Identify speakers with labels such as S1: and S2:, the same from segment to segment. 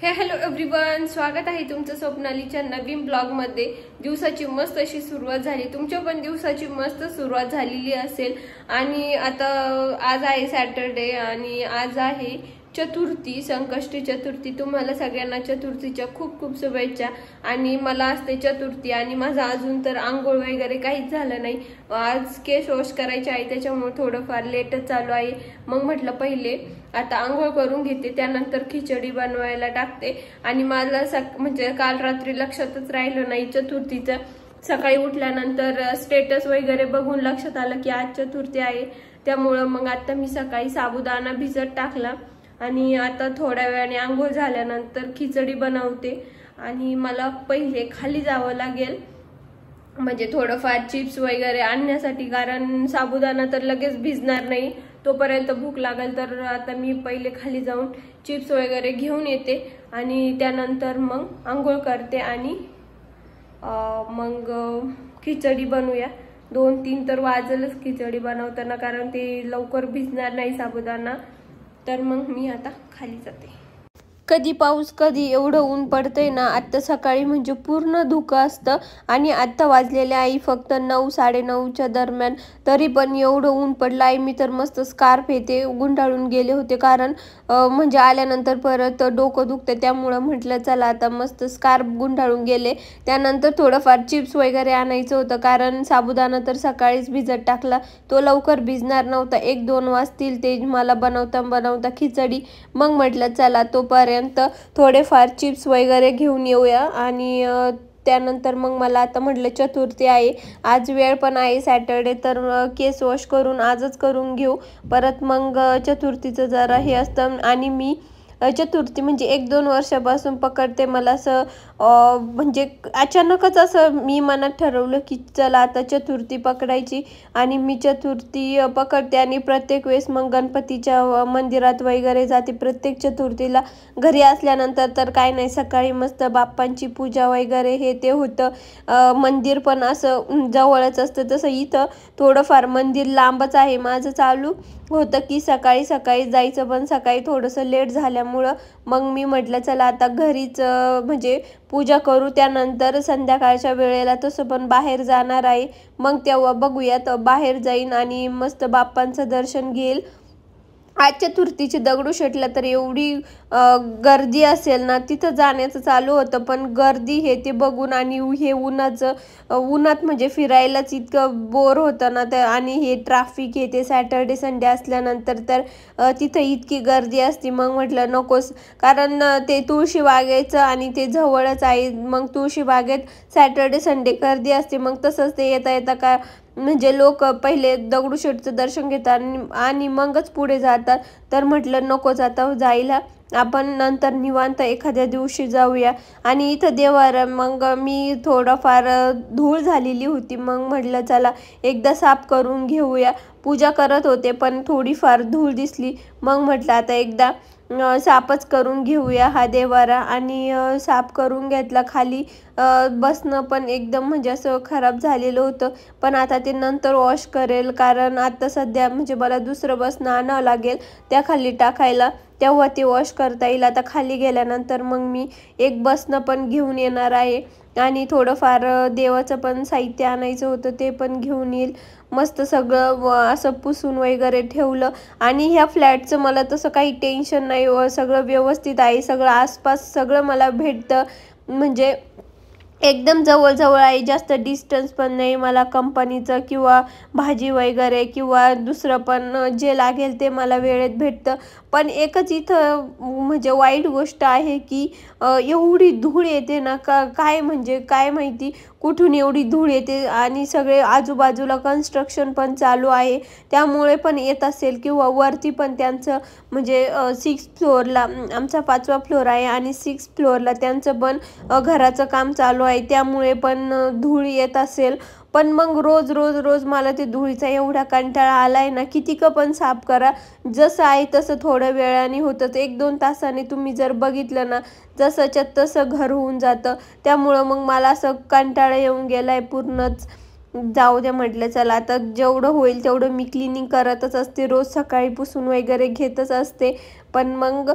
S1: Hello everyone, स्वागत आहे तुमचं स्वप्नालीच्या नवीन ब्लॉग मध्ये। दिवसाची मस्त अशी सुरुवात झाली, तुमच्या पण दिवसाची मस्त सुरुवात झालेली असेल। आणि आता आज आहे सॅटरडे आणि आज आहे चतुर्थी, संकष्टी चतुर्थी। तुम्हाला सगळ्यांना चतुर्थीच्या खूप खूप शुभेच्छा। आणि मला असते चतुर्थी आणि माझा अजून तर आंघोळ वगैरे काहीच झालं नाही। आज केस वॉश करायचे आहे, त्याच्यामुळे थोडंफार लेटच चालू आहे। मग म्हटलं पहिले आता आंघोळ करून घेते, त्यानंतर खिचडी बनवायला टाकते। आणि मला म्हणजे काल रात्री लक्षातच राहिलं नाही चतुर्थीचं। सकाळी उठल्यानंतर स्टेटस वगैरे बघून लक्षात आलं की आज चतुर्थी आहे। त्यामुळे मग आता मी सकाळी साबुदाणा भिजत टाकला आणि आता थोड्या वेळाने आंघोळ झाल्यानंतर खिचडी बनवते। आणि मला पहिले खाली जावं लागेल, म्हणजे थोडंफार चिप्स वगैरे आणण्यासाठी, कारण साबुदाणा तर लगेच भिजणार नाही, तोपर्यंत भूक लागेल। तर आता मी पहिले खाली जाऊन चिप्स वगैरे घेऊन येते आणि त्यानंतर मग आंघोळ करते आणि मग खिचडी बनवूया। 2-3 तर वाजलच खिचडी बनवताना, कारण ते लवकर भिजणार नाही साबुदाणा। तर मग मी आता खाली जाते। कधी पाऊस कधी एवढं ऊन पडतंय ना। आता सकाळी म्हणजे पूर्ण धुकं असतं आणि आता वाजलेले आई फक्त 9-9:30च्या दरम्यान, तरी पण एवढं ऊन पडलं आहे। मी तर मस्त स्कार्फ येते गुंडाळून गेले होते, कारण म्हणजे आल्यानंतर परत डोकं दुखतं, त्यामुळं म्हटलं चला आता मस्त स्कार्फ गुंडाळून गेले। त्यानंतर थोडंफार चिप्स वगैरे आणायचं होतं, कारण साबुदाणा तर सकाळीच भिजत टाकला, तो लवकर भिजणार नव्हता। 1-2 वाजतील ते मला बनवता खिचडी। मग म्हटलं चला तोपर्यंत थोडेफार चिप्स वगैरे घेऊन येऊया। आणि त्यानंतर मग मला आता म्हटलं चतुर्थी आहे, आज वेळ पण आहे सॅटरडे, तर केस वॉश करून आजच करून घेऊ, परत मग चतुर्थीचं जरा हे असतं। आणि मी चतुर्थी म्हणजे 1-2 वर्षापासून पकडते। मला असं म्हणजे अचानकच असं मी मनात ठरवलं की चला आता चतुर्थी पकडायची, आणि मी चतुर्थी पकडते। आणि प्रत्येक वेळेस मग गणपतीच्या मंदिरात वगैरे जाते प्रत्येक चतुर्थीला। घरी असल्यानंतर तर काय नाही, सकाळी मस्त बाप्पांची पूजा वगैरे हे ते होतं। मंदिर पण असं जवळच असतं, तसं इथं थोडंफार मंदिर लांबच आहे। माझं चालू होतं की सकाळी जायचं, पण सकाळी थोडंसं लेट झाल्यामुळं मग मी म्हटलं चला आता घरीच म्हणजे पूजा करू, त्यानंतर संध्याकाळच्या वेळेला तसं पण बाहेर जाणार आहे, मग तेव्हा बघूयात बाहेर जाईन आणि मस्त बाप्पांचं दर्शन घेईल। आज चतुर्थीची दगडूशेठला तर एवढी गर्दी असेल ना, तिथं जाण्याचं चालू होतं, पण गर्दी हे ते बघून आणि हे उन्हात म्हणजे फिरायलाच इतकं बोर होतं ना। तर आणि हे ट्रॅफिक हे ते सॅटर्डे संडे असल्यानंतर तर तिथं इतकी गर्दी असते। मग म्हटलं नकोस, कारण ते तुळशीबागेचं आणि ते जवळच आहे, मग तुळशीबागेत सॅटर्डे संडे गर्दी असते। मग तसंच ते येता का म्हणजे लोक पहिले दगडूशेठचं दर्शन घेतात आणि मगच पुढे जातात। तर म्हटलं नकोच आता जायला, आपण नंतर निवांत एखाद्या दिवशी जाऊया। आणि इथं देवार मग मी थोडंफार धूळ झालेली होती, मग म्हटलं चला एकदा साफ करून घेऊया। पूजा करत होते पण थोडीफार धूळ दिसली, मग म्हटलं आता एकदा साफच करून घेऊया हा देवारा। आणि साफ करून घेतला। खाली बसणं पण एकदम म्हणजे असं खराब झालेलं होतं, पण आता ते नंतर वॉश करेल, कारण आता सध्या म्हणजे मला दुसरं बसणं आणावं लागेल त्या खाली टाकायला, तेव्हा ते वॉश करता येईल। आता खाली गेल्यानंतर मग मी एक बसणं पण घेऊन येणार आहे आणि थोडंफार देवाचं पण साहित्य आणायचं होतं, ते पण घेऊन येईल। मस्त सगळं असं पुसून वगैरे ठेवलं। आणि ह्या फ्लॅटचं मला तसं काही टेन्शन नाही, सगळं व्यवस्थित आहे, सगळं आसपास सगळं मला भेटतं, म्हणजे एकदम जवळ आहे, जास्त डिस्टन्स पण नाही मला कंपनीचं किंवा भाजी वगैरे किंवा दुसरं पण जे लागेल ते मला वेळेत भेटतं। पण एकच इथं म्हणजे वाईट गोष्ट आहे की एवढी धूळ येते ना, काय म्हणजे काय माहिती कुठून एवढी धूळ येते। आणि सगळे आजूबाजूला कन्स्ट्रक्शन पण चालू आहे, त्यामुळे पण येत असेल, किंवा वरती पण त्यांचं म्हणजे 6th फ्लोअरला, आमचा 5वा फ्लोअर आहे आणि 6th फ्लोअरला त्यांचं पण घराचं काम चालू आहे, त्यामुळे पण धूळ येत असेल। पण मग रोज मला ते धुळीचा एवढा कंटाळा आलाय ना, कितीक पण साफ करा, जसं आहे तसं थोड्या वेळाने होतं। 1-2 तासाने तुम्ही जर बघितलं ना, जसंच्या तसं घर होऊन जातं, त्यामुळं मग मला असं कंटाळा येऊन गेलाय पूर्णच। जाऊ दे म्हटलं चला आता जेवढं होईल तेवढं मी क्लिनिंग करतच असते, रोज सकाळी पुसून वगैरे घेतच असते. पण मग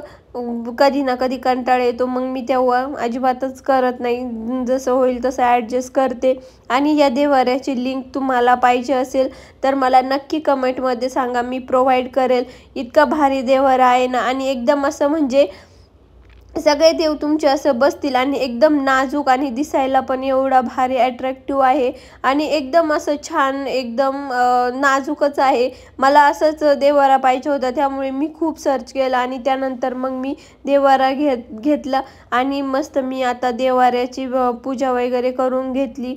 S1: कधी ना कधी कंटाळा येतो, मग मी तेव्हा अजिबातच करत नाही, जसं होईल तसं ॲडजस्ट करते. आणि या देवाऱ्याची लिंक तुम्हाला पाहिजे असेल तर मला नक्की कमेंटमध्ये सांगा, मी प्रोव्हाइड करेल. इतका भारी देवारा आहे ना, आणि एकदम असं म्हणजे सगळे देव तुमचे असं बसतील आणि एकदम नाजूक आणि दिसायला पण एवढा भारी अट्रॅक्टिव्ह आहे आणि एकदम असं छान एकदम नाजूकच आहे. मला असंच देवारा पाहिजे होता, त्यामुळे मी खूप सर्च केला आणि त्यानंतर मग मी देवारा घेतला आणि मस्त मी आता देवाऱ्याची पूजा वगैरे करून घेतली,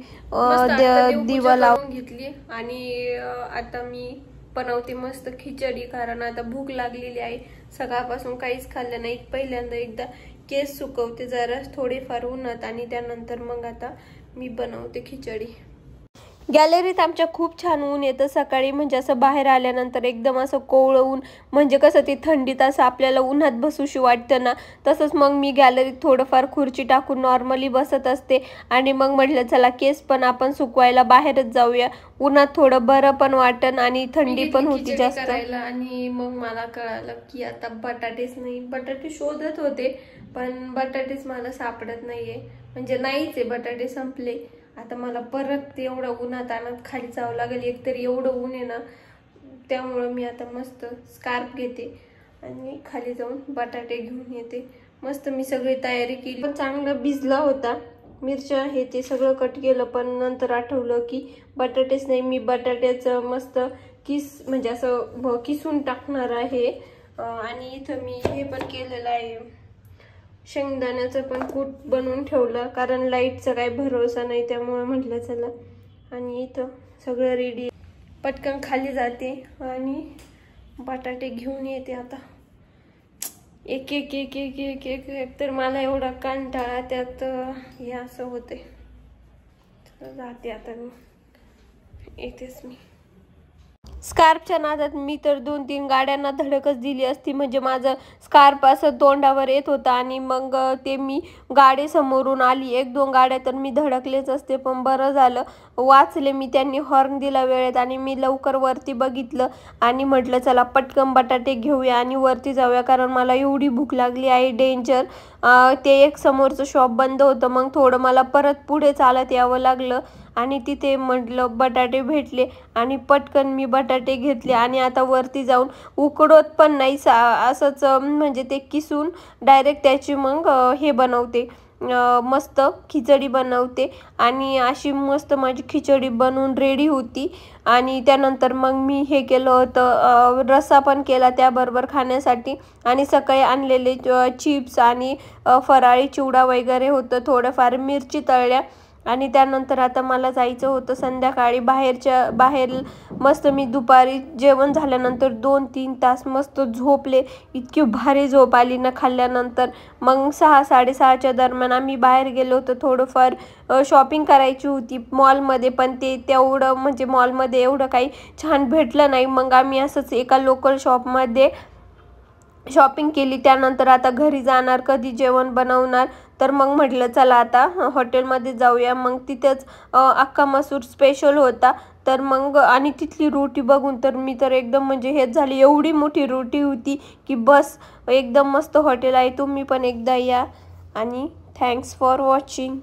S1: दिवा लावून घेतली. आणि आता मी बनवते मस्त खिचडी, कारण आता भूक लागलेली आहे. सकाळपासून काहीच खाल्लं नाही. पहिल्यांदा एकदा केस सुकवते जरा थोडेफार उन्हात आणि त्यानंतर मग आता मी बनवते खिचडी. गॅलरीत आमच्या खूप छान ऊन येतं सकाळी, म्हणजे असं बाहेर आल्यानंतर एकदम असं कोवळं ऊन, म्हणजे कसं ते थंडीत असं आपल्याला उन्हात बसूशी वाटतं ना, तसंच मग मी गॅलरीत थोडंफार खुर्ची टाकून नॉर्मली बसत असते. आणि मग म्हटलं चला केस पण आपण सुकवायला बाहेरच जाऊया, उन्हात थोडं बरं पण वाटन आणि थंडी पण होती जास्त. आणि मग मला कळालं की आता बटाटेच नाही, बटाटे शोधत होते पण बटाटेच मला सापडत नाहीये, म्हणजे नाहीच आहे, बटाटे संपले. आता मला परत एवढं उन्हात आणत खाली जावं लागेल, एकतरी एवढं ऊन आहे ना, त्यामुळं मी आता मस्त स्कार्फ घेते आणि खाली जाऊन बटाटे घेऊन येते. मस्त मी सगळी तयारी केली, पण चांगलं भिजला होता. मिरच्या हे ते सगळं कट केलं, पण नंतर आठवलं की बटाटेच नाही. मी बटाट्याचं मस्त म्हणजे असं किसून टाकणार आहे. आणि इथं मी हे पण केलेलं आहे, शेंगदाण्याचं पण कूट बनवून ठेवलं, कारण लाईटचा काही भरोसा नाही, त्यामुळे म्हटलं चला. आणि इथं सगळं रेडी, पटकन खाली जाते आणि बटाटे घेऊन येते. आता एक एक एक एक एक एक एक तर मला एवढा कंटाळा त्यात हे असं होते. जाते आता मी, येतेच मी. स्कार्फच्या नादात मी तर 2-3 गाड्यांना धडकच दिली असती, म्हणजे माझं स्कार्फ असं तोंडावर येत होता आणि मग ते मी गाडी समोरून आली, 1-2 गाड्या तर मी धडकलेच असते. पण बरं झालं वाचले मी, त्यांनी हॉर्न दिला वेळेत आणि मी लवकर वरती बघितलं आणि म्हटलं चला पटकन बटाटे घेऊया आणि वरती जाऊया, कारण मला एवढी भूक लागली आहे डेंजर. ते एक समोरचं शॉप बंद होतं, मग थोडं मला परत पुढे चालत यावं लागलं आणि तिथे म्हटलं बटाटे भेटले आणि पटकन मी बटाटे घेतले आणि आता वरती जाऊन उकडत पण नाही, असंच म्हणजे ते किसून डायरेक्ट त्याची मग हे बनवते, मस्त खिचडी बनवते. आणि अशी मस्त माझी खिचडी बनवून रेडी होती. आणि त्यानंतर मग मी हे केलं होतं, रस्सा पण केला त्याबरोबर खाण्यासाठी. आणि सकाळी आणलेले चिप्स आणि फराळी चिवडा वगैरे होतं, थोडंफार मिरची तळल्या. आणि त्यानंतर आता मला जायचं होतं संध्याकाळी बाहेर. मस्त मी दुपारी जेवण झाल्यानंतर 2-3 तास मस्त झोपले, इतकी भारी झोप आली ना खाल्ल्यानंतर. मग 6-6:30च्या दरम्यान आम्ही बाहेर गेलो होतो, थोडंफार शॉपिंग करायची होती मॉलमध्ये, पण ते तेवढं म्हणजे मॉलमध्ये एवढं काही छान भेटलं नाही. मग आम्ही असंच एका लोकल शॉपमध्ये शॉपिंग केली. त्यानंतर आता घरी जाणार, कधी जेवण बनवणार, तर मग म्हटलं चला आता हॉटेलमध्ये जाऊया. मग तिथेच अख्खा मसूर स्पेशल होता, तर मग आणि तिथली रोटी बघून तर मी तर एकदम म्हणजे हेच झाली, एवढी मोठी रोटी होती की बस, एकदम मस्त हॉटेल आहे, तुम्ही पण एकदा या. आणि थँक्स फॉर वॉचिंग.